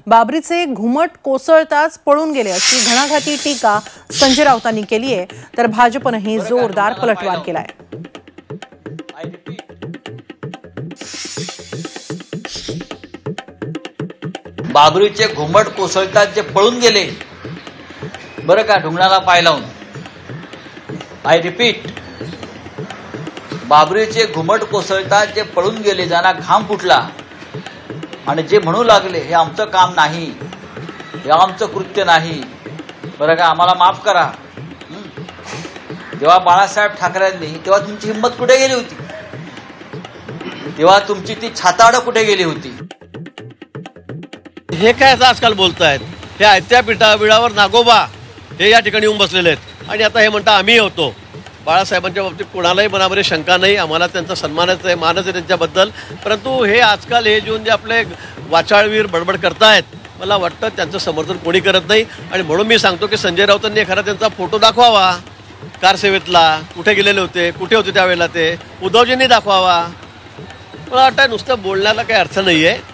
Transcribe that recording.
बाबरीचे घुमट कोसळताच पळून गेले अशी घणाघाती टीका संजय राऊतांनी केली आहे, तर भाजपनेही जोरदार पलटवार केलाय। बाबरीचे घुमट कोसळतात जे पळून गेले, बरं का, ढुंगणाला पाय लावून। आय रिपीट, बाबरीचे घुमट कोसळतात जे पळून गेले, ज्यांना घाम फुटला आणि जे म्हणू लागले हे आमचं काम नाही, हे आमचं कृत्य नाही, बरं का, आम्हाला माफ करा। जेव्हा बाळासाहेब ठाकरेंनी, तेव्हा तुमची हिंमत कुठे गेली होती? तेव्हा तुमची ती छाताडं कुठे गेली होती? हे काय आजकाल बोलतायत? हे आयत्या पिठाबिळावर नागोबा हे या ठिकाणी येऊन बसलेले आहेत आणि आता हे म्हणता आम्ही होतो। बाळासाहेबांच्या बाबतीत कोणालाही मनामध्ये शंका नाही, आम्हाला त्यांचा सन्मानाचं आहे, मानच आहे त्यांच्याबद्दल। परंतु हे आजकाल हे जे आपले वाचाळवीर बडबड करतायत, मला वाटतं त्यांचं समर्थन कोणी करत नाही। आणि म्हणून मी सांगतो की संजय राऊतांनी एखादा त्यांचा फोटो दाखवावा कार सेवेतला, कुठे गेलेले होते, कुठे होते त्यावेळेला ते उद्धवजींनी दाखवावा। मला वाटतं नुसतं बोलण्याला काही अर्थ नाही आहे।